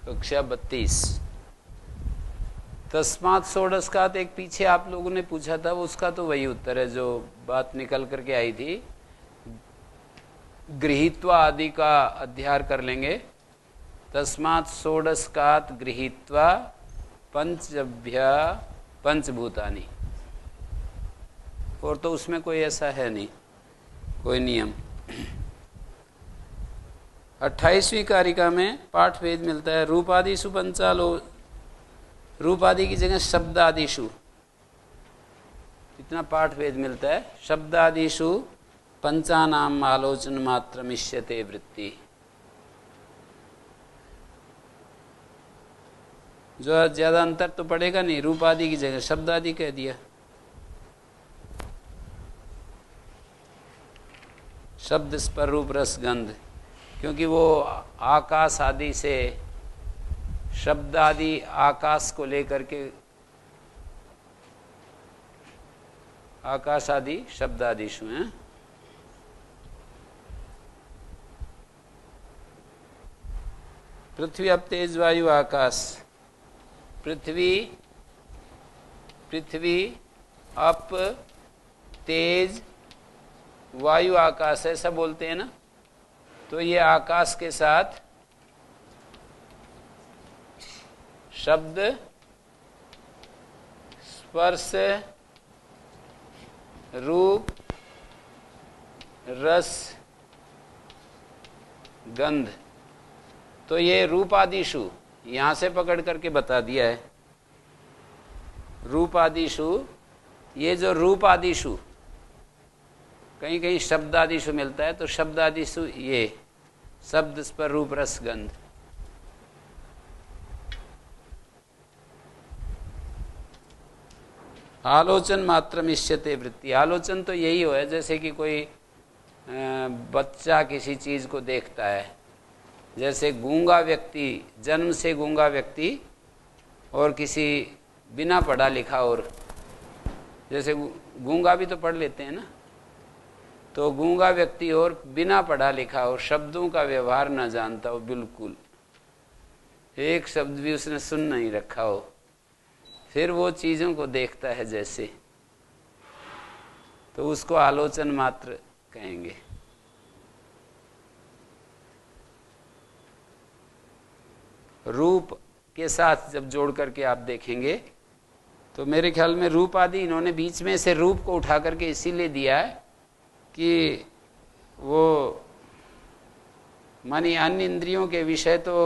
कक्षा 32। तस्मात् षोडशकात् एक पीछे आप लोगों ने पूछा था, उसका तो वही उत्तर है जो बात निकल करके आई थी। गृहीत्वा आदि का अध्याय कर लेंगे। तस्मात् षोडशकात् गृहीत्वा पंचभ्य पंचभूतानि। और तो उसमें कोई ऐसा है नहीं, कोई नियम। 28वीं कारिका में पाठ भेद मिलता है। रूपादिषु पंचालो, रूपादि की जगह शब्दादिषु, इतना पाठ भेद मिलता है। शब्दादिषु पंचानाम आलोचन मात्र मिष्यते वृत्ति। जो ज्यादा अंतर तो पड़ेगा नहीं, रूपादि की जगह शब्दादि कह दिया। शब्द स्पर रूप रस गंध, क्योंकि वो आकाश आदि से, शब्द आदि आकाश को लेकर के, आकाश आदि शब्द आदिशु हैं। पृथ्वी अप तेज वायु आकाश। पृथ्वी अप तेज वायु आकाश, ऐसा बोलते हैं ना। तो ये आकाश के साथ शब्द स्पर्श रूप रस गंध, तो ये रूपादिशु यहां से पकड़ करके बता दिया है। रूपादिशु, ये जो रूपादिशु कहीं कहीं शब्दादिशु मिलता है, तो शब्दादिशु ये शब्द स्पर रूप रस गंध। आलोचन मात्र मिष्यते वृत्ति। आलोचन तो यही हो है, जैसे कि कोई बच्चा किसी चीज को देखता है। जैसे गूंगा व्यक्ति, जन्म से गूंगा व्यक्ति और किसी बिना पढ़ा लिखा, और जैसे गूंगा भी तो पढ़ लेते हैं ना, तो गूंगा व्यक्ति और बिना पढ़ा लिखा और शब्दों का व्यवहार न जानता हो, बिल्कुल एक शब्द भी उसने सुन नहीं रखा हो, फिर वो चीजों को देखता है जैसे, तो उसको आलोचन मात्र कहेंगे। रूप के साथ जब जोड़ करके आप देखेंगे तो मेरे ख्याल में रूप आदि इन्होंने बीच में से रूप को उठा करके इसीलिए दिया है कि वो मानी अन्य इंद्रियों के विषय तो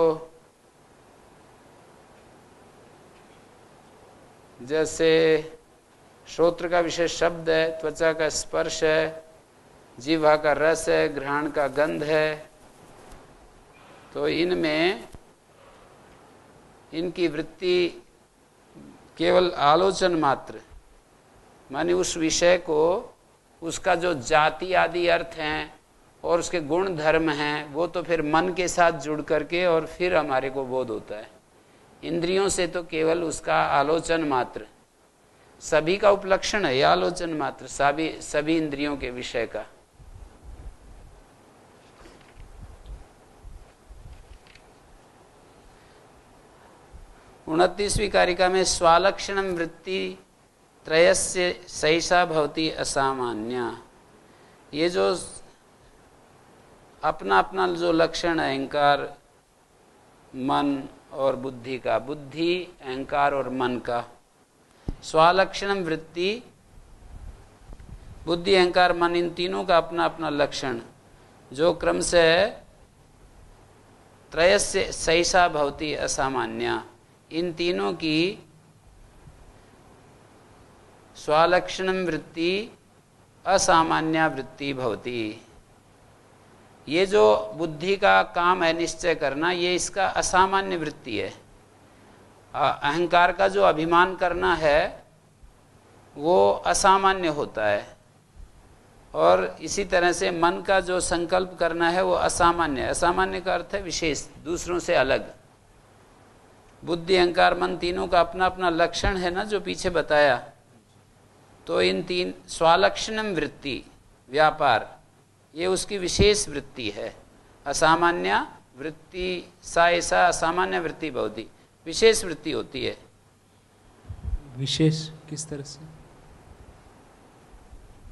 जैसे श्रोत्र का विषय शब्द है, त्वचा का स्पर्श है, जीवा का रस है, घ्राण का गंध है, तो इनमें इनकी वृत्ति केवल आलोचन मात्र, माने उस विषय को, उसका जो जाति आदि अर्थ हैं और उसके गुण धर्म हैं, वो तो फिर मन के साथ जुड़ करके और फिर हमारे को बोध होता है। इंद्रियों से तो केवल उसका आलोचन मात्र, सभी का उपलक्षण है, आलोचन मात्र सभी इंद्रियों के विषय का। उनतीसवीं कारिका में स्वालक्षणम वृत्ति त्रयस्य सैषा भवति असामान्य। ये जो अपना अपना जो लक्षण है, अहंकार मन और बुद्धि का, बुद्धि अहंकार और मन का, स्वालक्षणम वृत्ति, बुद्धि अहंकार मन, इन तीनों का अपना अपना लक्षण, जो क्रम से त्रयस्य सैषा भवति असामान्य, इन तीनों की स्वालक्षणम वृत्ति असामान्य वृत्ति भवति। ये जो बुद्धि का काम है निश्चय करना, ये इसका असामान्य वृत्ति है। अहंकार का जो अभिमान करना है वो असामान्य होता है, और इसी तरह से मन का जो संकल्प करना है वो असामान्य है। असामान्य का अर्थ है विशेष, दूसरों से अलग। बुद्धि अहंकार मन तीनों का अपना अपना लक्षण है ना, जो पीछे बताया। तो इन तीन स्वालक्षणम वृत्ति व्यापार, ये उसकी विशेष वृत्ति है। असामान्य वृत्ति सा ऐसा असामान्य वृत्ति भवति, विशेष वृत्ति होती है। विशेष किस तरह से?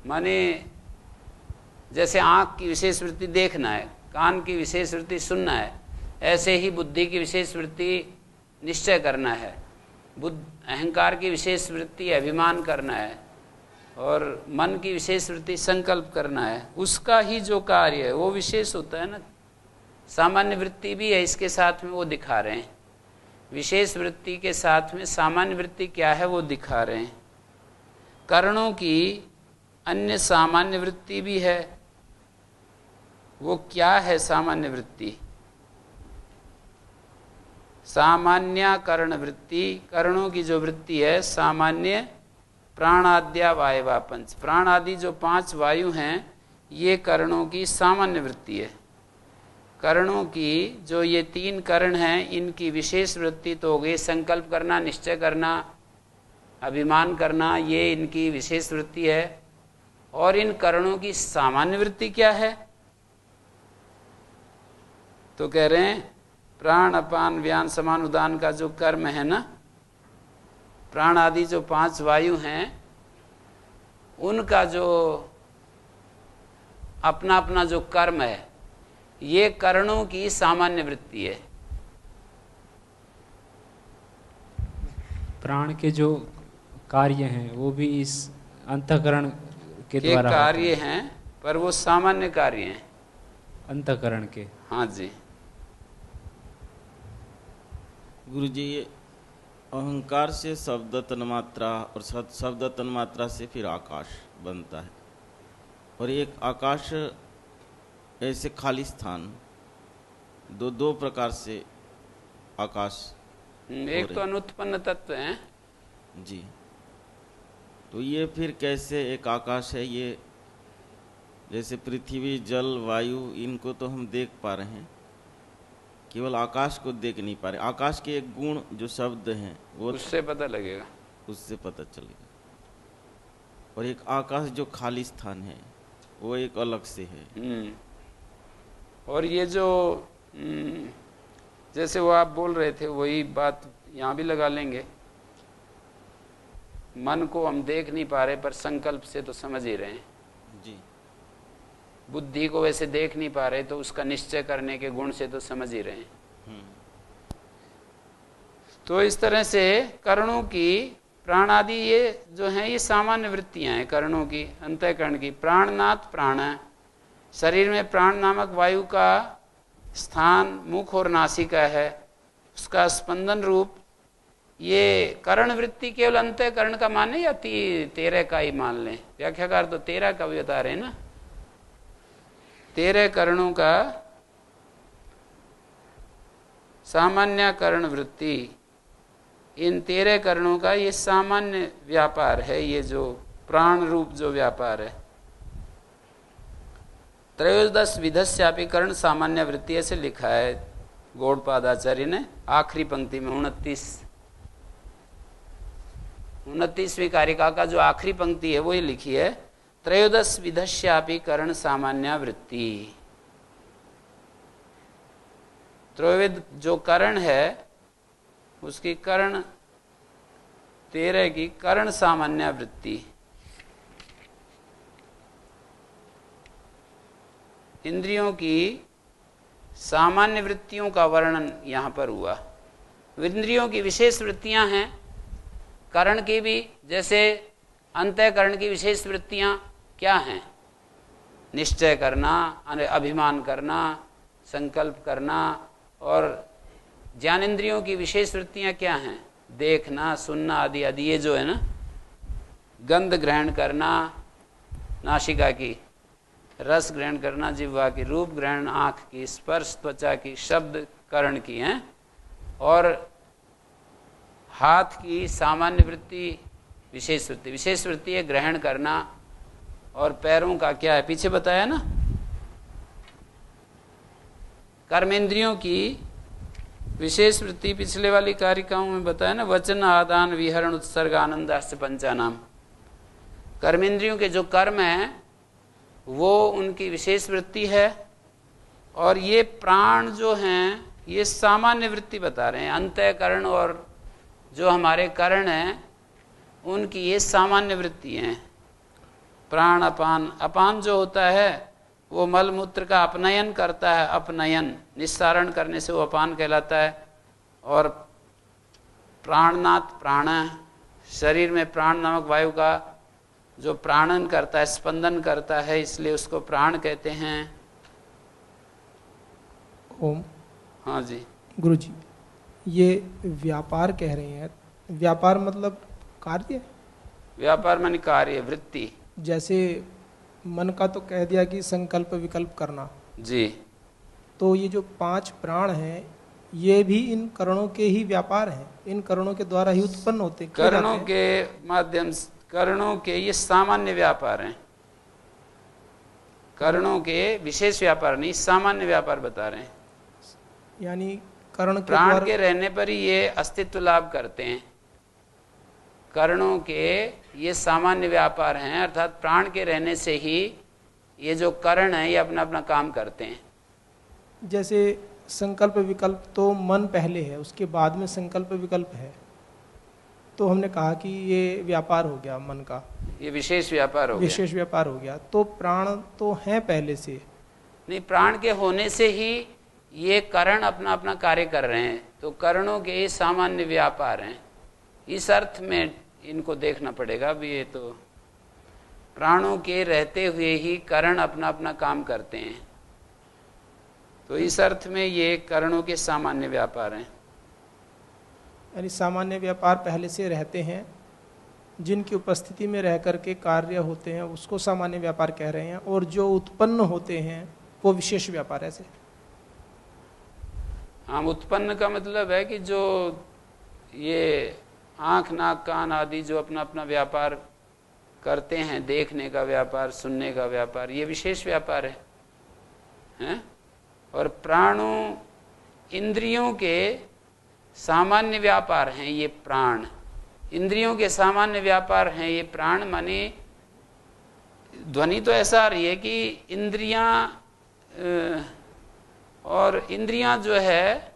माने जैसे आँख की विशेष वृत्ति देखना है, कान की विशेष वृत्ति सुनना है, ऐसे ही बुद्धि की विशेष वृत्ति निश्चय करना है, अहंकार की विशेष वृत्ति अभिमान करना है, और मन की विशेष वृत्ति संकल्प करना है। उसका ही जो कार्य है वो विशेष होता है ना। सामान्य वृत्ति भी है इसके साथ में, वो दिखा रहे हैं। विशेष वृत्ति के साथ में सामान्य वृत्ति क्या है वो दिखा रहे हैं। कर्णों की अन्य सामान्य वृत्ति भी है। वो क्या है सामान्य वृत्ति? सामान्य कर्ण वृत्ति, कर्णों की जो वृत्ति है सामान्य प्राणाद्या वायवा पंच, प्राण आदि जो 5 वायु हैं ये कर्णों की सामान्य वृत्ति है। कर्णों की जो ये 3 कर्ण हैं इनकी विशेष वृत्ति तो हो गई संकल्प करना, निश्चय करना, अभिमान करना, ये इनकी विशेष वृत्ति है। और इन कर्णों की सामान्य वृत्ति क्या है? तो कह रहे हैं प्राण अपान व्यान समान उदान का जो कर्म है ना, प्राण आदि जो 5 वायु हैं उनका जो अपना अपना जो कर्म है ये कर्णों की सामान्य वृत्ति है। प्राण के जो कार्य हैं वो भी इस अंतःकरण के द्वारा कार्य हैं, पर वो सामान्य कार्य हैं अंतःकरण के। हाँ जी गुरु जी, ये अहंकार से शब्द तन्मात्रा और शब्द तन्मात्रा से फिर आकाश बनता है, और एक आकाश ऐसे खाली स्थान, दो प्रकार से आकाश। एक तो अनुत्पन्न तत्व है जी, तो ये फिर कैसे एक आकाश है? ये जैसे पृथ्वी जल वायु इनको तो हम देख पा रहे हैं, केवल आकाश को देख नहीं पा रहे। आकाश के एक गुण जो शब्द हैं वो उससे पता लगेगा, उससे पता चलेगा। और एक आकाश जो खाली स्थान है वो एक अलग से है। और ये जो जैसे वो आप बोल रहे थे वही बात यहाँ भी लगा लेंगे। मन को हम देख नहीं पा रहे पर संकल्प से तो समझ ही रहे हैं जी। बुद्धि को वैसे देख नहीं पा रहे तो उसका निश्चय करने के गुण से तो समझ ही रहे हैं। तो इस तरह से कर्णों की प्राण आदि ये जो हैं ये सामान्य वृत्तियां हैं कर्णों की, अंतःकरण की। प्राणनाथ प्राण है, शरीर में प्राण नामक वायु का स्थान मुख और नासिका है, उसका स्पंदन रूप ये कर्ण वृत्ति केवल अंतःकरण का माने या 13 का ही मान लें? व्याख्याकार तो 13 का भी बता रहे हैं ना। 13 कर्णों का सामान्य कर्ण वृत्ति, इन 13 कर्णों का ये सामान्य व्यापार है, ये जो प्राण रूप जो व्यापार है। त्रयोदश विधस्यापि कर्ण सामान्य वृत्ति ऐसे लिखा है गौड़पादाचार्य ने आखिरी पंक्ति में 29वीं कारिका का जो आखिरी पंक्ति है वो ही लिखी है, त्रयोदश विधस्यापि कर्ण सामान्य वृत्ति। त्रयोविध जो कर्ण है उसकी कर्ण 13 की कर्ण सामान्य वृत्ति। इंद्रियों की सामान्य वृत्तियों का वर्णन यहाँ पर हुआ। इंद्रियों की विशेष वृत्तियां हैं कर्ण की भी, जैसे अंतःकरण की विशेष वृत्तियां क्या हैं? निश्चय करना, अभिमान करना, संकल्प करना। और ज्ञानेंद्रियों की विशेष वृत्तियां क्या हैं? देखना, सुनना आदि आदि। ये जो है ना, गंध ग्रहण करना नासिका की, रस ग्रहण करना जिह्वा की, रूप ग्रहण आँख की, स्पर्श त्वचा की, शब्द कर्ण की हैं। और हाथ की सामान्य वृत्ति विशेष वृत्ति। विशेष वृत्ति है ग्रहण करना। और पैरों का क्या है? पीछे बताया ना। कर्मेंद्रियों की विशेष वृत्ति पिछले वाली कारिकाओं में बताया ना, वचन आदान विहरण उत्सर्ग आनंदाश्च पंचानाम। कर्मेंद्रियों के जो कर्म हैं वो उनकी विशेष वृत्ति है। और ये प्राण जो हैं ये सामान्य वृत्ति बता रहे हैं। अंतःकरण और जो हमारे करण हैं उनकी ये सामान्य वृत्ति हैं। प्राण अपान, अपान जो होता है वो मल मूत्र का अपनयन करता है, अपनयन निस्सारण करने से वो अपान कहलाता है। और प्राणनाथ, प्राण शरीर में प्राण नामक वायु का जो प्राणन करता है, स्पंदन करता है, इसलिए उसको प्राण कहते हैं। ओम। हाँ जी गुरु जी, ये व्यापार कह रहे हैं, व्यापार मतलब कार्य? व्यापार माने कार्य, वृत्ति। जैसे मन का तो कह दिया कि संकल्प विकल्प करना जी, तो ये जो 5 प्राण हैं ये भी इन करणों के ही व्यापार हैं, इन करणों के द्वारा ही उत्पन्न होते हैं। करणों के माध्यम से, करणों के ये सामान्य व्यापार हैं। करणों के विशेष व्यापार नहीं, सामान्य व्यापार बता रहे हैं। यानी कर्ण के प्राण द्वारा के रहने पर ही ये अस्तित्व लाभ करते हैं। करणों के ये सामान्य व्यापार हैं, अर्थात प्राण के रहने से ही ये जो करण है ये अपना अपना काम करते हैं। जैसे संकल्प विकल्प तो मन पहले है, उसके बाद में संकल्प विकल्प है, तो हमने कहा कि ये व्यापार हो गया मन का, ये विशेष व्यापार हो गया। विशेष व्यापार हो गया। तो प्राण तो हैं पहले से नहीं, प्राण के होने से ही ये करण अपना अपना कार्य कर रहे हैं, तो करणों के ये सामान्य व्यापार हैं। इस अर्थ में इनको देखना पड़ेगा भी। ये तो प्राणों के रहते हुए ही करण अपना अपना काम करते हैं, तो इस अर्थ में ये करणों के सामान्य व्यापार हैं। यानी सामान्य व्यापार पहले से रहते हैं, जिनकी उपस्थिति में रह करके कार्य होते हैं उसको सामान्य व्यापार कह रहे हैं, और जो उत्पन्न होते हैं वो विशेष व्यापार। ऐसे हम उत्पन्न का मतलब है कि जो ये आँख नाक कान आदि जो अपना अपना व्यापार करते हैं, देखने का व्यापार, सुनने का व्यापार, ये विशेष व्यापार है? और प्राणों इंद्रियों के सामान्य व्यापार हैं ये प्राण। इंद्रियों के सामान्य व्यापार हैं ये प्राण। माने ध्वनि तो ऐसा आ रही है कि इंद्रियां और इंद्रियां जो है,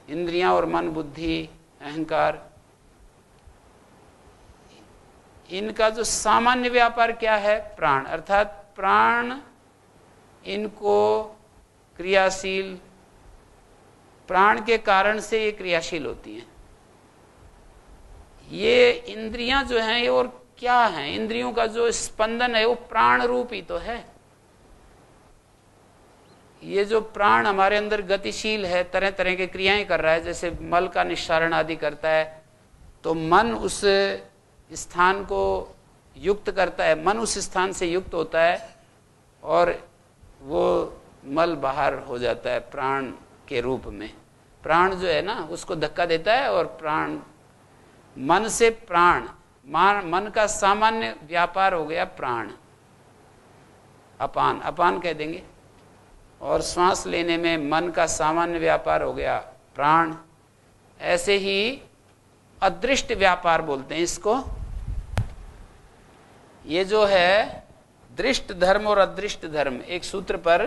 इंद्रियां और मन, बुद्धि, अहंकार, इनका जो सामान्य व्यापार क्या है? प्राण। अर्थात प्राण इनको क्रियाशील, प्राण के कारण से ये क्रियाशील होती हैं। ये इंद्रियां जो हैं ये और क्या हैं? इंद्रियों का जो स्पंदन है वो प्राण रूप ही तो है। ये जो प्राण हमारे अंदर गतिशील है, तरह तरह की क्रियाएं कर रहा है, जैसे मल का निस्सारण आदि करता है, तो मन उस स्थान को युक्त करता है, मन उस स्थान से युक्त होता है और वो मल बाहर हो जाता है प्राण के रूप में। प्राण जो है ना उसको धक्का देता है और प्राण, मन से प्राण, मन का सामान्य व्यापार हो गया प्राण। अपान, अपान कह देंगे। और श्वास लेने में मन का सामान्य व्यापार हो गया प्राण। ऐसे ही अदृष्ट व्यापार बोलते हैं इसको। ये जो है दृष्ट धर्म और अदृष्ट धर्म, एक सूत्र पर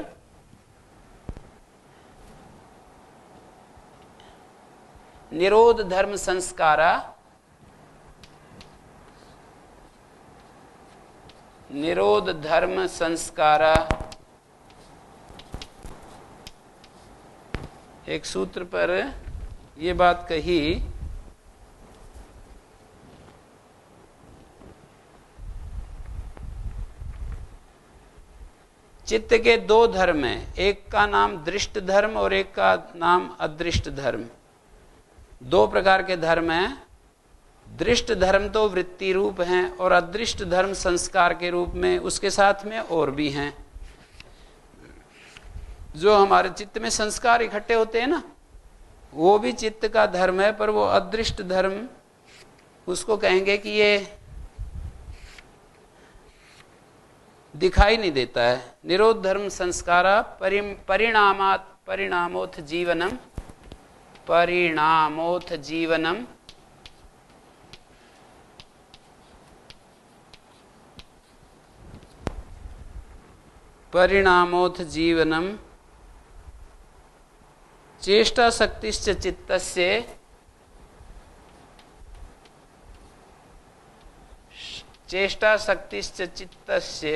निरोध धर्म संस्कारा, निरोध धर्म संस्कारा, एक सूत्र पर ये बात कही। चित्त के 2 धर्म हैं, एक का नाम दृष्ट धर्म और एक का नाम अदृष्ट धर्म। 2 प्रकार के धर्म हैं। दृष्ट धर्म तो वृत्ति रूप हैं और अदृष्ट धर्म संस्कार के रूप में, उसके साथ में और भी हैं। जो हमारे चित्त में संस्कार इकट्ठे होते हैं ना, वो भी चित्त का धर्म है, पर वो अदृष्ट धर्म उसको कहेंगे कि ये दिखाई नहीं देता है। निरोध धर्म संस्कारा परिणामात परिणामोथ जीवनम, परिणामोथ जीवनम, परिणामोथ जीवनम चेष्टा शक्तिश्च चित्तस्य चेष्टा शक्तिश्च चित्तस्य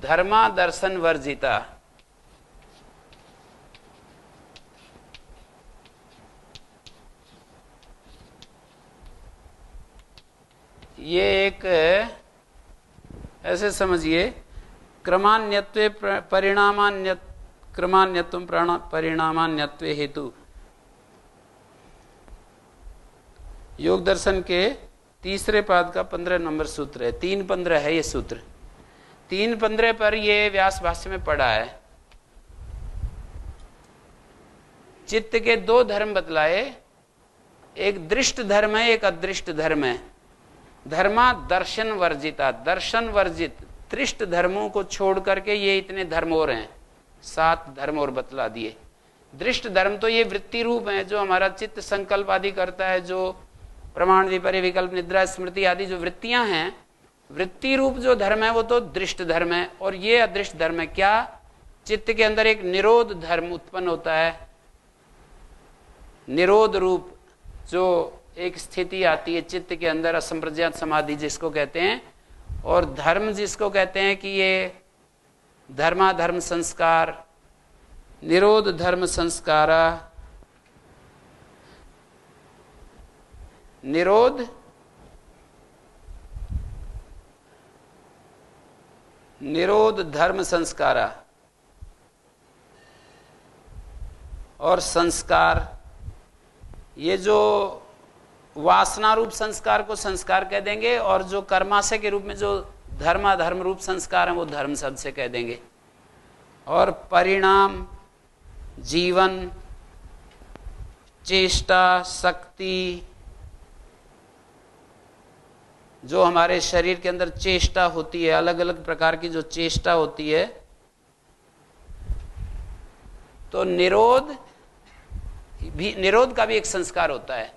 धर्मा दर्शन वर्जिता। ये एक ऐसे समझिए, क्रमान्यत्वे क्रमान्यत्वं परिणामान्यत्वे हेतु। योग दर्शन के तीसरे पाद का 15 नंबर सूत्र है, 3:15 है ये सूत्र। 3:15 पर ये व्यास भाष्य में पढ़ा है। चित्त के दो धर्म बतलाए, एक दृष्ट धर्म है, एक अदृष्ट धर्म है। धर्मा दर्शन वर्जिता, दर्शन वर्जित, दृष्ट धर्मों को छोड़ करके ये इतने धर्म और हैं, 7 धर्म और बतला दिए। दृष्ट धर्म तो ये वृत्ति रूप है, जो हमारा चित्त संकल्प आदि करता है, जो प्रमाण विपर्य विकल्प निद्रा स्मृति आदि जो वृत्तियां हैं, वृत्ति रूप जो धर्म है वो तो दृष्ट धर्म है। और ये अदृष्ट धर्म है। क्या? चित्त के अंदर एक निरोध धर्म उत्पन्न होता है, निरोध रूप जो एक स्थिति आती है चित्त के अंदर, असंप्रज्ञात समाधि जिसको कहते हैं। और धर्म जिसको कहते हैं कि ये धर्माधर्म संस्कार, निरोध धर्म संस्कारा, निरोध धर्म संस्कारा और संस्कार, ये जो वासना रूप संस्कार को संस्कार कह देंगे, और जो कर्माशय के रूप में जो धर्माधर्म रूप संस्कार है वो धर्म शब्द से कह देंगे। और परिणाम, जीवन, चेष्टा, शक्ति, जो हमारे शरीर के अंदर चेष्टा होती है, अलग अलग प्रकार की जो चेष्टा होती है, तो निरोध का भी एक संस्कार होता है।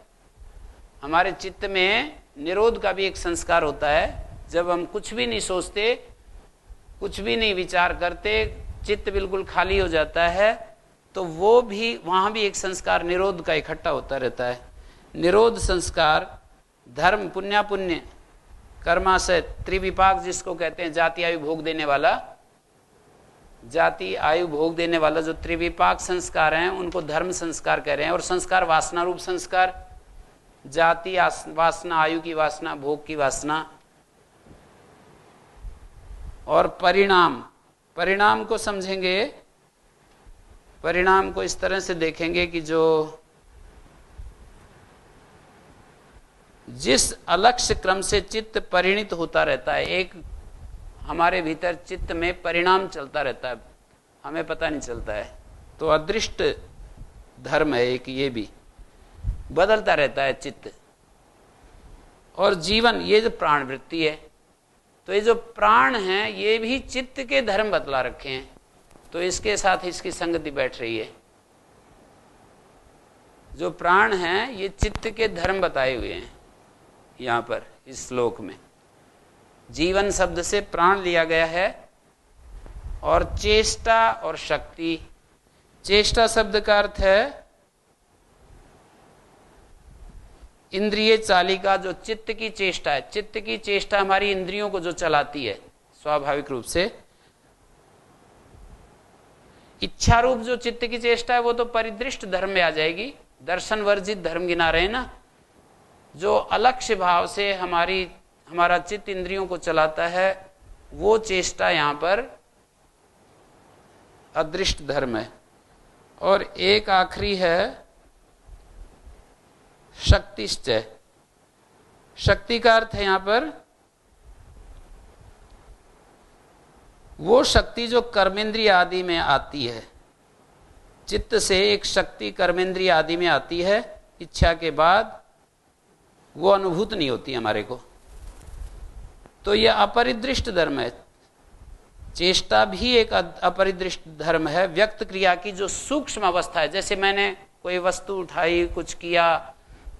हमारे चित्त में निरोध का भी एक संस्कार होता है। जब हम कुछ भी नहीं सोचते, कुछ भी नहीं विचार करते, चित्त बिल्कुल खाली हो जाता है, तो वो भी, वहां भी एक संस्कार निरोध का इकट्ठा होता रहता है। निरोध संस्कार, धर्म, पुण्य, कर्माशय, त्रिविपाक जिसको कहते हैं, जाति आयु भोग देने वाला, जाति आयु भोग देने वाला जो त्रिविपाक संस्कार हैं उनको धर्म संस्कार कह रहे हैं। और संस्कार वासना रूप संस्कार, जाति वासना, आयु की वासना, भोग की वासना। और परिणाम को समझेंगे, परिणाम को इस तरह से देखेंगे कि जो जिस अलक्ष्य क्रम से चित्त परिणित होता रहता है, एक हमारे भीतर चित्त में परिणाम चलता रहता है, हमें पता नहीं चलता है, तो अदृष्ट धर्म है एक, ये भी बदलता रहता है चित्त। और जीवन, ये जो प्राण वृत्ति है, तो ये जो प्राण है ये भी चित्त के धर्म बतला रखे हैं, तो इसके साथ इसकी संगति बैठ रही है। जो प्राण है ये चित्त के धर्म बताए हुए हैं यहाँ पर इस श्लोक में। जीवन शब्द से प्राण लिया गया है। और चेष्टा और शक्ति, चेष्टा शब्द का अर्थ है इंद्रिय चालिका, जो चित्त की चेष्टा है। चित्त की चेष्टा हमारी इंद्रियों को जो चलाती है स्वाभाविक रूप से। इच्छा रूप जो चित्त की चेष्टा है वो तो परिदृष्ट धर्म में आ जाएगी, दर्शन वर्जित धर्म गिना रहे ना। जो अलक्ष्य भाव से हमारा चित्त इंद्रियों को चलाता है वो चेष्टा यहाँ पर अदृष्ट धर्म है। और एक आखिरी है शक्तिश्चय। शक्ति का अर्थ है यहाँ पर वो शक्ति जो कर्मेंद्रिय आदि में आती है। चित्त से एक शक्ति कर्मेंद्रिय आदि में आती है, इच्छा के बाद वो अनुभूत नहीं होती हमारे को, तो यह अपरिदृष्ट धर्म है। चेष्टा भी एक अपरिदृष्ट धर्म है। व्यक्त क्रिया की जो सूक्ष्म अवस्था है, जैसे मैंने कोई वस्तु उठाई, कुछ किया,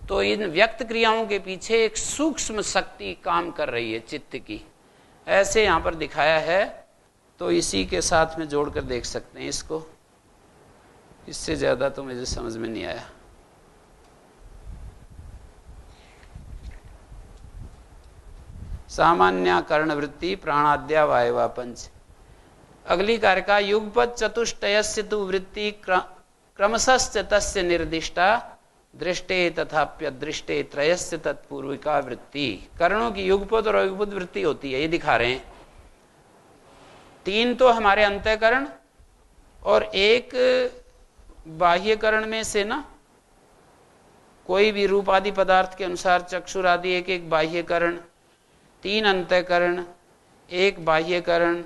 तो इन व्यक्त क्रियाओं के पीछे एक सूक्ष्म शक्ति काम कर रही है चित्त की, ऐसे यहाँ पर दिखाया है। तो इसी के साथ में जोड़कर देख सकते हैं इसको, इससे ज़्यादा तो मुझे समझ में नहीं आया। सामान्यकरण वृत्ति प्राणाद्या वायवा पंच। अगली कारिका युगपत चतुष्टयस्य तु वृत्ति क्रमशश्च तस्य निर्दिष्टा दृष्टे तथाप्यदृष्टे त्रयस्य तत्पूर्विका वृत्ति। करणों की युगपत और अयुगपत वृत्ति होती है, ये दिखा रहे हैं। 3 तो हमारे अंतःकरण और एक बाह्यकरण में से ना, कोई भी रूप आदि पदार्थ के अनुसार चक्षुर आदि एक एक बाह्यकरण, 3 अंतःकरण, 1 बाह्यकरण,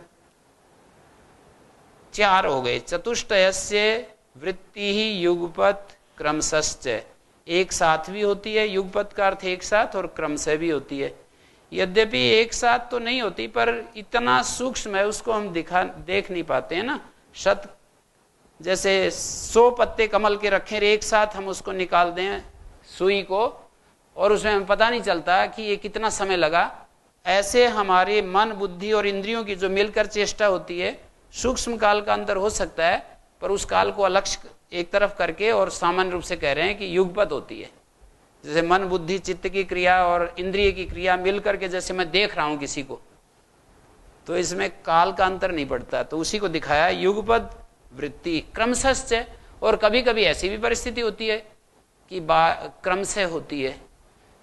4 हो गए। चतुष्टयस्य वृत्ति ही युगपत क्रमशश्च, एक साथ भी होती है, युगपत का अर्थ एक साथ, और क्रम से भी होती है। यद्यपि एक साथ तो नहीं होती, पर इतना सूक्ष्म है उसको हम देख नहीं पाते हैं ना। जैसे 100 पत्ते कमल के रखें एक साथ, हम उसको निकाल दें सुई को, और उसमें हमें पता नहीं चलता कि ये कितना समय लगा। ऐसे हमारे मन, बुद्धि और इंद्रियों की जो मिलकर चेष्टा होती है, सूक्ष्म काल का अंतर हो सकता है, पर उस काल को अलग एक तरफ करके और सामान्य रूप से कह रहे हैं कि युगपत होती है। जैसे मन, बुद्धि, चित्त की क्रिया और इंद्रिय की क्रिया मिलकर के जैसे मैं देख रहा हूं किसी को, तो इसमें काल का अंतर नहीं पड़ता। तो उसी को दिखाया युगपत वृत्ति क्रमशश्च। और कभी कभी ऐसी भी परिस्थिति होती है कि क्रम से होती है।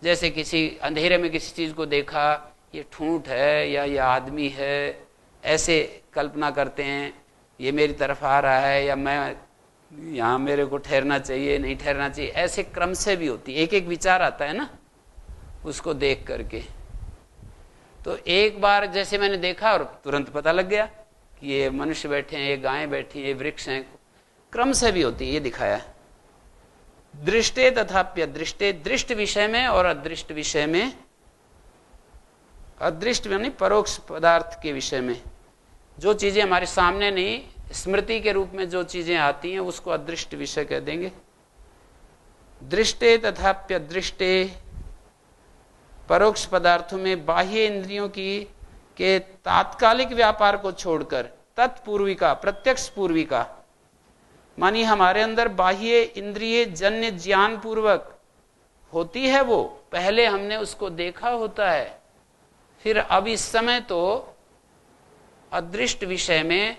जैसे किसी अंधेरे में किसी चीज को देखा, ये ठूंठ है या ये आदमी है, ऐसे कल्पना करते हैं, ये मेरी तरफ आ रहा है या मैं यहाँ, मेरे को ठहरना चाहिए नहीं ठहरना चाहिए, ऐसे क्रम से भी होती है। एक एक विचार आता है ना उसको देख करके। तो एक बार जैसे मैंने देखा और तुरंत पता लग गया कि ये मनुष्य बैठे हैं, ये गायें बैठी हैं, ये वृक्ष हैं, क्रम से भी होती है, ये दिखाया। दृष्टे तथाप्यदृष्टे, दृष्ट विषय में और अदृष्ट विषय में, अदृष्ट यानी परोक्ष पदार्थ के विषय में, जो चीजें हमारे सामने नहीं, स्मृति के रूप में जो चीजें आती हैं उसको अदृष्ट विषय कह देंगे। दृष्टे तथाप्यदृष्टे, परोक्ष पदार्थों में बाह्य इंद्रियों के तात्कालिक व्यापार को छोड़कर तत्पूर्विका, प्रत्यक्ष पूर्विका, मानी हमारे अंदर बाह्य इंद्रिय जन्य ज्ञान पूर्वक होती है, वो पहले हमने उसको देखा होता है, फिर अब इस समय तो अदृष्ट विषय में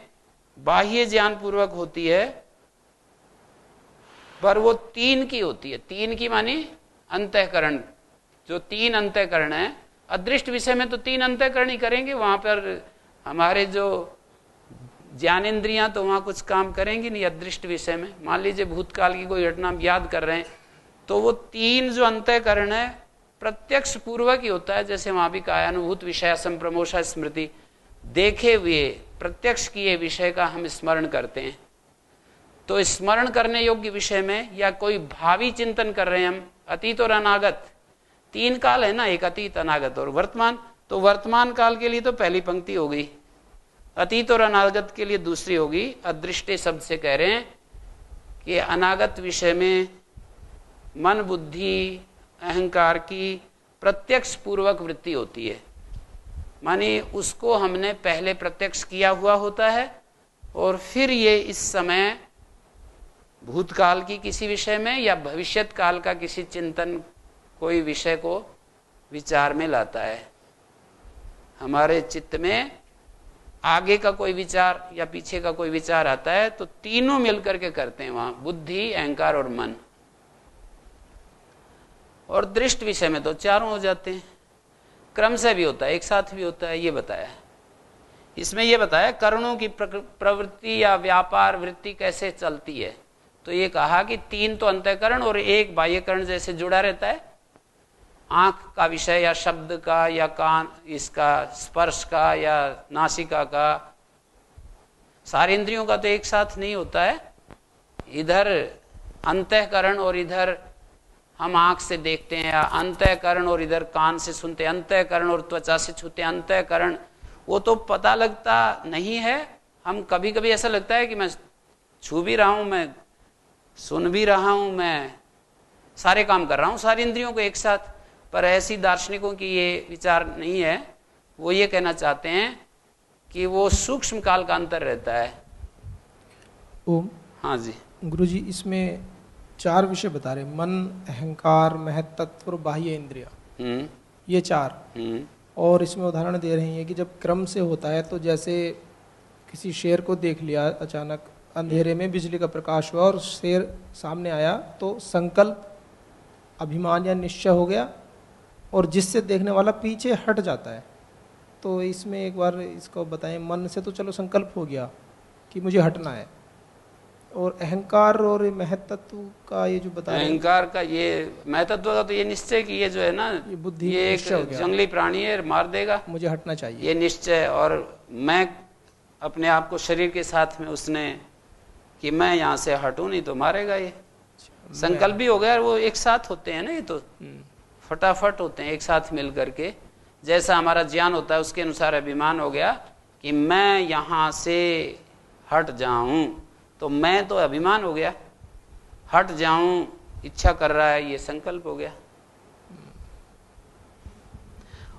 बाह्य ज्ञान पूर्वक होती है, पर वो 3 की होती है। 3 की मानी अंतःकरण, जो 3 अंतःकरण है। अदृष्ट विषय में तो 3 अंतःकरण ही करेंगे, वहां पर हमारे जो ज्ञानेंद्रियां तो वहां कुछ काम करेंगी नहीं। अदृष्ट विषय में मान लीजिए भूतकाल की कोई घटना हम याद कर रहे हैं, तो वो 3 जो अंतःकरण है प्रत्यक्ष पूर्वक ही होता है। जैसे वहां भी कहा, अनुभूत विषय संप्रमोषा स्मृति, देखे हुए प्रत्यक्ष किए विषय का हम स्मरण करते हैं। तो स्मरण करने योग्य विषय में या कोई भावी चिंतन कर रहे हैं हम, अतीत और अनागत 3 काल है ना, एक अतीत, अनागत और वर्तमान। तो वर्तमान काल के लिए तो पहली पंक्ति हो गई, अतीत और अनागत के लिए दूसरी होगी। अदृष्टे शब्द से कह रहे हैं कि अनागत विषय में मन, बुद्धि, अहंकार की प्रत्यक्ष पूर्वक वृत्ति होती है, मानी उसको हमने पहले प्रत्यक्ष किया हुआ होता है, और फिर ये इस समय भूतकाल की किसी विषय में या भविष्यत काल का किसी चिंतन, कोई विषय को विचार में लाता है। हमारे चित्त में आगे का कोई विचार या पीछे का कोई विचार आता है, तो तीनों मिलकर के करते हैं वहां, बुद्धि, अहंकार और मन। और दृष्ट विषय में तो 4 हो जाते हैं। क्रम से भी होता है, एक साथ भी होता है, ये बताया। इसमें ये बताया करणों की प्रवृत्ति या व्यापार वृत्ति कैसे चलती है। तो ये कहा कि 3 तो अंतःकरण और 1 बाह्यकरण जैसे जुड़ा रहता है, आंख का विषय या शब्द का या कान, इसका स्पर्श का या नासिका का, सारे इंद्रियों का तो एक साथ नहीं होता है। इधर अंतःकरण और इधर हम आंख से देखते हैं, या अंतःकरण और इधर कान से सुनते हैं, अंतःकरण और त्वचा से छूते हैं, अंतःकरण वो तो पता लगता नहीं है। हम कभी कभी ऐसा लगता है कि मैं छू भी रहा हूं, मैं सुन भी रहा हूं, मैं सारे काम कर रहा हूं सारी इंद्रियों को एक साथ। पर ऐसी दार्शनिकों की ये विचार नहीं है। वो ये कहना चाहते हैं कि वो सूक्ष्म काल का अंतर रहता है। ओम। हाँ जी गुरुजी, इसमें 4 विषय बता रहे, मन, अहंकार, महत्तत्व और बाह्य इंद्रिया, ये 4। और इसमें उदाहरण दे रहे हैं कि जब क्रम से होता है तो जैसे किसी शेर को देख लिया, अचानक अंधेरे में बिजली का प्रकाश हुआ और शेर सामने आया, तो संकल्प, अभिमान या निश्चय हो गया और जिससे देखने वाला पीछे हट जाता है। तो इसमें एक बार इसको बताएं, मन से तो चलो संकल्प हो गया कि मुझे हटना है, और अहंकार और महत्तत्व का ये जो बता रहे हैं, अहंकार का ये महत्तत्व का तो ये निश्चय कि ये जो है ना, ये बुद्धि, ये एक निश्चय हो गया, जंगली प्राणी है, मार देगा, मुझे हटना चाहिए, ये निश्चय। और मैं अपने आप को शरीर के साथ में उसने कि मैं यहाँ से हटूं, नहीं तो मारेगा ये। संकल्प भी हो गया, वो एक साथ होते हैं ना, ये तो फटाफट होते हैं एक साथ मिल करके। जैसा हमारा ज्ञान होता है उसके अनुसार अभिमान हो गया कि मैं यहाँ से हट जाऊं, तो मैं तो अभिमान हो गया, हट जाऊं इच्छा कर रहा है, ये संकल्प हो गया।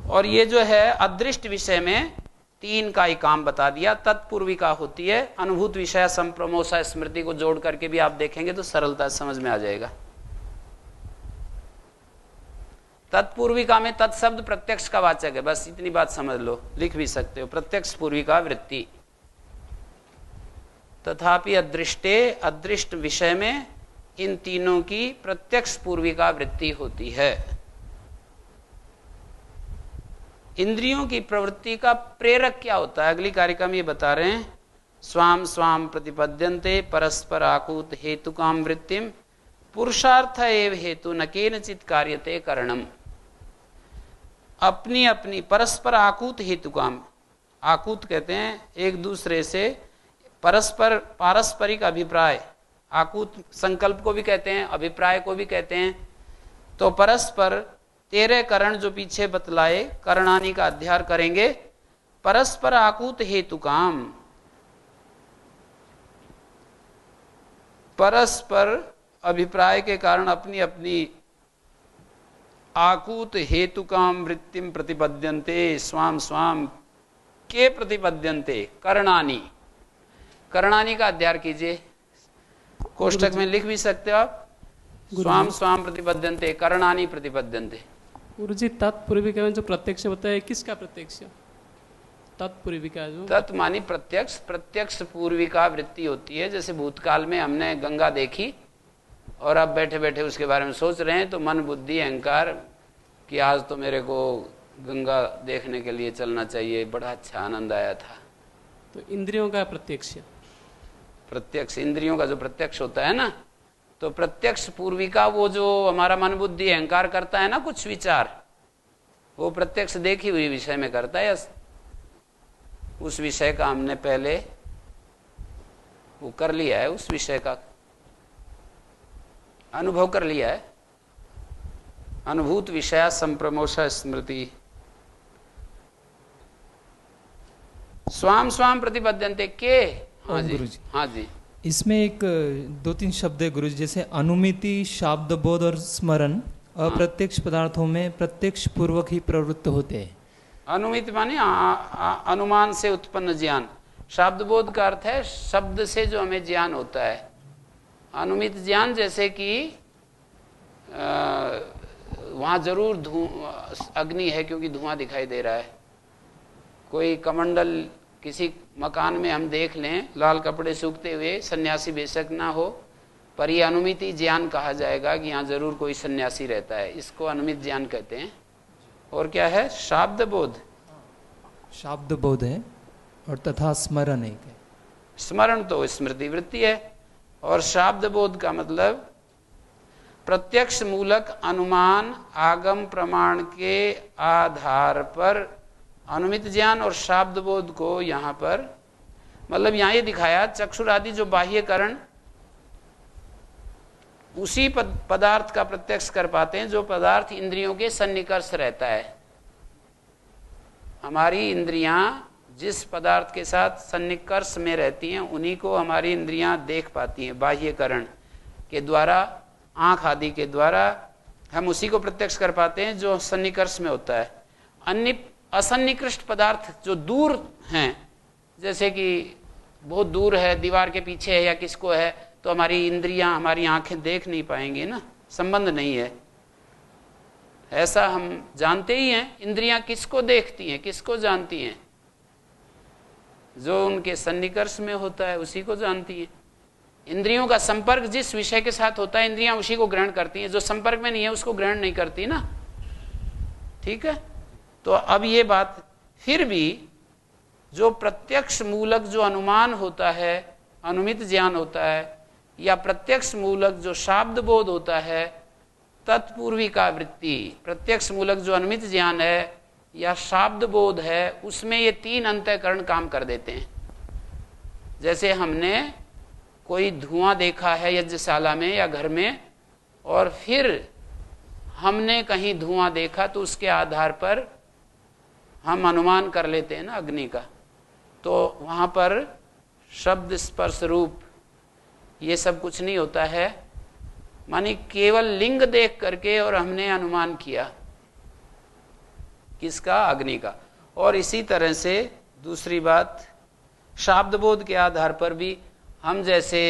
और ये जो है अदृष्ट विषय में 3 का ही काम बता दिया। तत्पूर्विका होती है अनुभूत विषय संप्रमोसा स्मृति को जोड़ करके भी आप देखेंगे तो सरलता समझ में आ जाएगा। तत्पूर्विका में तत्शब्द प्रत्यक्ष का वाचक है, बस इतनी बात समझ लो, लिख भी सकते हो, प्रत्यक्ष पूर्विका वृत्ति। तथापि अदृष्टे, अदृष्ट विषय में इन तीनों की प्रत्यक्ष पूर्विका वृत्ति होती है। इंद्रियों की प्रवृत्ति का प्रेरक क्या होता है, अगली कारिका में ये बता रहे हैं। स्वाम स्वाम प्रतिपद्यन्ते परस्पर आकूत हेतुकाम वृत्तिम पुरुषार्थ एव हेतु न केनचित कार्यते करणम। अपनी अपनी परस्पर आकूत हेतुकाम, आकूत कहते हैं एक दूसरे से परस्पर, पारस्परिक अभिप्राय, आकूत संकल्प को भी कहते हैं, अभिप्राय को भी कहते हैं। तो परस्पर 13 करण जो पीछे बतलाए, करणानी का अध्ययन करेंगे। परस्पर आकूत हेतुकाम, परस्पर अभिप्राय के कारण अपनी अपनी आकूत हेतुकाम वृत्तिम प्रतिपद्यन्ते, स्वाम स्वाम के प्रतिपद्यन्ते करणानी। करणानी का अध्ययन कीजिए, कोष्टक में लिख भी सकते हो आप, स्वाम स्वाम प्रतिपद्यन्ते करणानी प्रतिपद्यन्ते। गुरुजी तत्पूर्विका में जो प्रत्यक्ष होता है किसका प्रत्यक्ष? तत्पूर्विका जो तत् मानी प्रत्यक्ष, प्रत्यक्ष पूर्विका वृत्ति होती है। जैसे भूतकाल में हमने गंगा देखी और अब बैठे बैठे उसके बारे में सोच रहे हैं, तो मन बुद्धि अहंकार कि आज तो मेरे को गंगा देखने के लिए चलना चाहिए, बड़ा अच्छा आनंद आया था। तो इंद्रियों का प्रत्यक्ष, प्रत्यक्ष इंद्रियों का जो प्रत्यक्ष होता है ना, तो प्रत्यक्ष पूर्विका वो जो हमारा मन बुद्धि अहंकार करता है ना कुछ विचार, वो प्रत्यक्ष देखी हुई विषय में करता है। उस विषय का हमने पहले वो कर लिया है, उस विषय का अनुभव कर लिया है। अनुभूत विषय संप्रमोषा स्मृति। स्वाम स्वाम प्रतिपद्यन्ते के। हाँ जी, गुरुजी। हाँ जी, इसमें एक 2-3 शब्द है गुरुजी, जैसे अनुमिति, शाब्द बोध और स्मरण अप्रत्यक्ष पदार्थों में प्रत्यक्ष पूर्वक ही प्रवृत्त होते हैं। अनुमिति माने अनुमान से उत्पन्न ज्ञान। शब्द बोध का अर्थ है शब्द से जो हमें ज्ञान होता है। अनुमित ज्ञान जैसे कि वहाँ जरूर अग्नि है क्योंकि धुआं दिखाई दे रहा है। कोई कमंडल किसी मकान में हम देख लें, लाल कपड़े सूखते हुए, सन्यासी बेशक ना हो, पर यह अनुमिति ज्ञान कहा जाएगा कि यहाँ जरूर कोई सन्यासी रहता है। इसको अनुमित ज्ञान कहते हैं। और क्या है? शाब्द बोध। शाब्द बोध है और तथा स्मरण एक है। स्मरण तो स्मृति वृत्ति है, और शाब्द बोध का मतलब प्रत्यक्ष मूलक अनुमान आगम प्रमाण के आधार पर अनुमित ज्ञान और शाब्द बोध को यहाँ पर मतलब यहाँ ये दिखाया चक्षुर आदि जो बाह्य करण उसी पदार्थ का प्रत्यक्ष कर पाते हैं जो पदार्थ इंद्रियों के सन्निकर्ष रहता है। हमारी इंद्रियां जिस पदार्थ के साथ सन्निकर्ष में रहती हैं उन्हीं को हमारी इंद्रियां देख पाती हैं। बाह्य करण के द्वारा, आंख आदि के द्वारा हम उसी को प्रत्यक्ष कर पाते हैं जो सन्निकर्ष में होता है। अन्य असन्निकृष्ट पदार्थ जो दूर हैं जैसे कि बहुत दूर है, दीवार के पीछे है या किसको है, तो हमारी इंद्रियां, हमारी आंखें देख नहीं पाएंगी ना, संबंध नहीं है। ऐसा हम जानते ही हैं, इंद्रियां किसको देखती हैं, किसको जानती हैं? जो उनके सन्निकर्ष में होता है उसी को जानती हैं। इंद्रियों का संपर्क जिस विषय के साथ होता है इंद्रियां उसी को ग्रहण करती हैं, जो संपर्क में नहीं है उसको ग्रहण नहीं करती ना। ठीक है, तो अब ये बात, फिर भी जो प्रत्यक्ष मूलक जो अनुमान होता है, अनुमित ज्ञान होता है, या प्रत्यक्ष मूलक जो शाब्द बोध होता है, तत्पूर्वी का वृत्ति, प्रत्यक्ष मूलक जो अनुमित ज्ञान है या शाब्द बोध है, उसमें ये तीन अंतःकरण काम कर देते हैं। जैसे हमने कोई धुआं देखा है यज्ञशाला में या घर में, और फिर हमने कहीं धुआं देखा, तो उसके आधार पर हम अनुमान कर लेते हैं ना अग्नि का। तो वहाँ पर शब्द स्पर्श रूप ये सब कुछ नहीं होता है, मानी केवल लिंग देख करके और हमने अनुमान किया किसका? अग्नि का। और इसी तरह से दूसरी बात, शाब्द बोध के आधार पर भी हम जैसे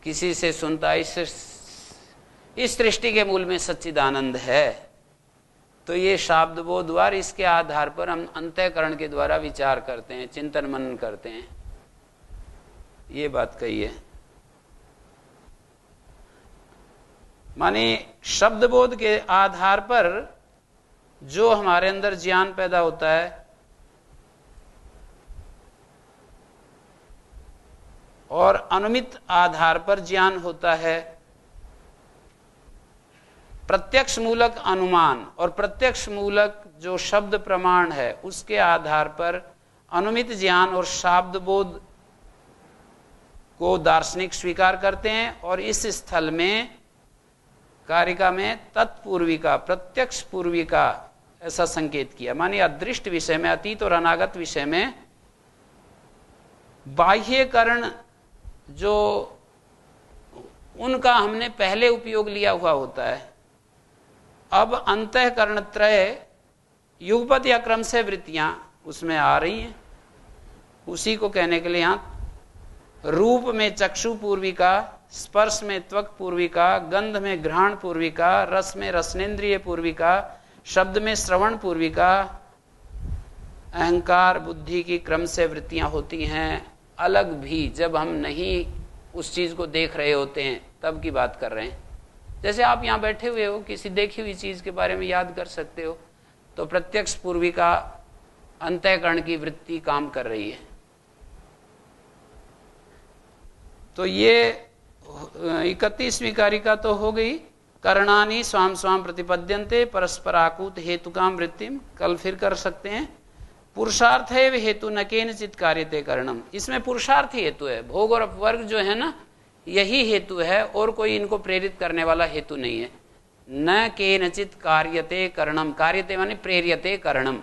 किसी से सुनता, इस सृष्टि के मूल में सच्चिदानंद है, तो ये शाब्द बोध द्वार, इसके आधार पर हम अंतःकरण के द्वारा विचार करते हैं, चिंतन मनन करते हैं। ये बात कही है। माने शब्द बोध के आधार पर जो हमारे अंदर ज्ञान पैदा होता है, और अनुमित आधार पर ज्ञान होता है, प्रत्यक्ष मूलक अनुमान और प्रत्यक्ष मूलक जो शब्द प्रमाण है उसके आधार पर अनुमित ज्ञान और शाब्द बोध को दार्शनिक स्वीकार करते हैं। और इस स्थल में कारिका में तत्पूर्विका, प्रत्यक्ष पूर्विका ऐसा संकेत किया। मानिए अदृष्ट विषय में, अतीत और अनागत विषय में बाह्यकरण जो उनका हमने पहले उपयोग लिया हुआ होता है, अब अंतःकरण त्रय युगपत या क्रम से वृत्तियां उसमें आ रही हैं। उसी को कहने के लिए यहां रूप में चक्षु पूर्विका, स्पर्श में त्वक पूर्विका, गंध में घ्राण पूर्विका, रस में रसनेन्द्रिय पूर्विका, शब्द में श्रवण पूर्विका, अहंकार बुद्धि की क्रम से वृत्तियां होती हैं। अलग भी जब हम नहीं उस चीज को देख रहे होते हैं तब की बात कर रहे हैं। जैसे आप यहां बैठे हुए हो, किसी देखी हुई चीज के बारे में याद कर सकते हो, तो प्रत्यक्ष पूर्विका अंतःकरण की वृत्ति काम कर रही है। तो ये 31वीं कारिका तो हो गई। करणानि स्वाम स्वाम प्रतिपद्यन्ते परस्पराकूत हेतुकाम वृत्तिम, कल फिर कर सकते हैं। पुरुषार्थ है वे हेतु न केनचित कार्यते करणम, इसमें पुरुषार्थ ही हेतु है। भोग और अपवर्ग जो है ना, यही हेतु है, और कोई इनको प्रेरित करने वाला हेतु नहीं है। न केनचित कार्यते करणम, कार्यते माने प्रेर्यते करणम,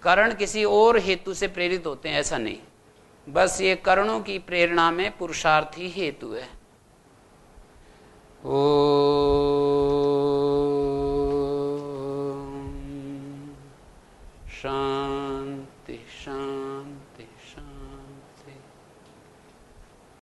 करण किसी और हेतु से प्रेरित होते हैं ऐसा नहीं, बस ये करणों की प्रेरणा में पुरुषार्थ ही हेतु है। ओ